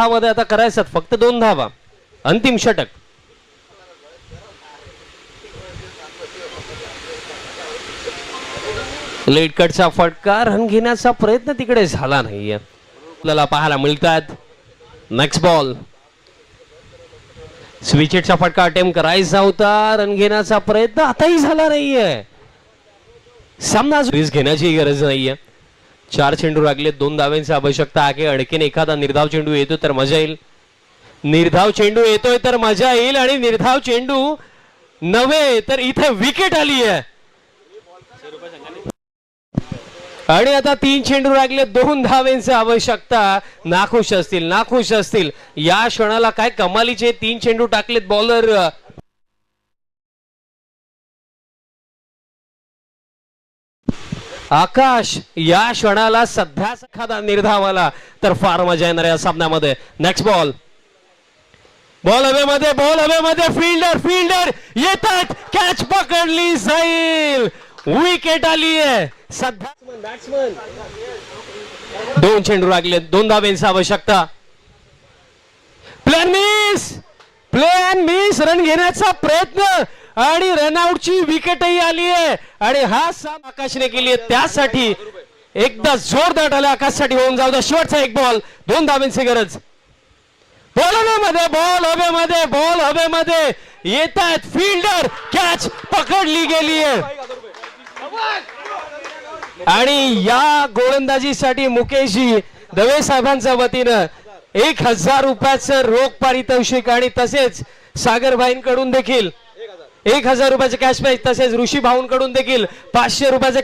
मध्ये आता करायचं फक्त 2 धावा, अंतिम षटक. लेट कटचा फटका, रन घेण्याचा प्रयत्न तिकडे झाला नाहीये, आपल्याला पाहायला मिळतात. नेक्स्ट बॉल, स्विचेटचा फटका अटेम्प्ट करायचा होता, रन घेण्याचा प्रयत्न आताही झाला नाहीये. सामना रिस्क घेण्याची गरज नाहीये. 4 चेंडू लागले, 2 धावांची आवश्यकता आहे. आणखीन एखादा निर्धाव चेंडू येतो तर मजा येईल. निर्धाव चेंडू येतोय तर मजा येईल, आणि निर्धाव चेंडू नव्हे तर इथे विकेट आली आहे. आणि आता 3 चेंडू लागले, 2 धावांची आवश्यकता. नाखुश असतील, नाखुश असतील. या क्षणाला काय कमालीचे 3 चेंडू टाकलेत बॉलर. आकाश या क्षणाला सध्या एखादा निर्धाव आला तर फार मजा येणार या सामन्यामध्ये. नेक्स्ट बॉल, बॉल हवेमध्ये, बॉल हवेमध्ये. फिल्डर फिल्डर येतात, कॅच पकडली जाईल, विकेट आली आहे. सध्या 2 चेंडू लागले, 2 धावांची आवश्यकता. Plan miss, plan miss. Run घेण्याचा प्रयत्न आणि रनआउटची विकेटही आली आहे. आणि हा साम आकाशने केली आहे, त्यासाठी एकदा जोरदार आला आकाशसाठी. होऊन जाऊ द्या शेवटचा एक बॉल, 2 धावांची गरज. बॉल हवेमध्ये, बॉल हवेमध्ये, बॉल हवेमध्ये. येत आहेत फिल्डर, कॅच पकडली गेली आहे. आणि या गोलंदाजीसाठी मुकेशजी दवे साहेबांच्या वतीनं 1000 रुपयाचं रोख पारितोषिक, आणि तसेच सागरभाईंकडून देखील 1000 रुपयाचे कॅश प्राइज, तसेच ऋषी भाऊंकडून देखील 500 रुपयाचे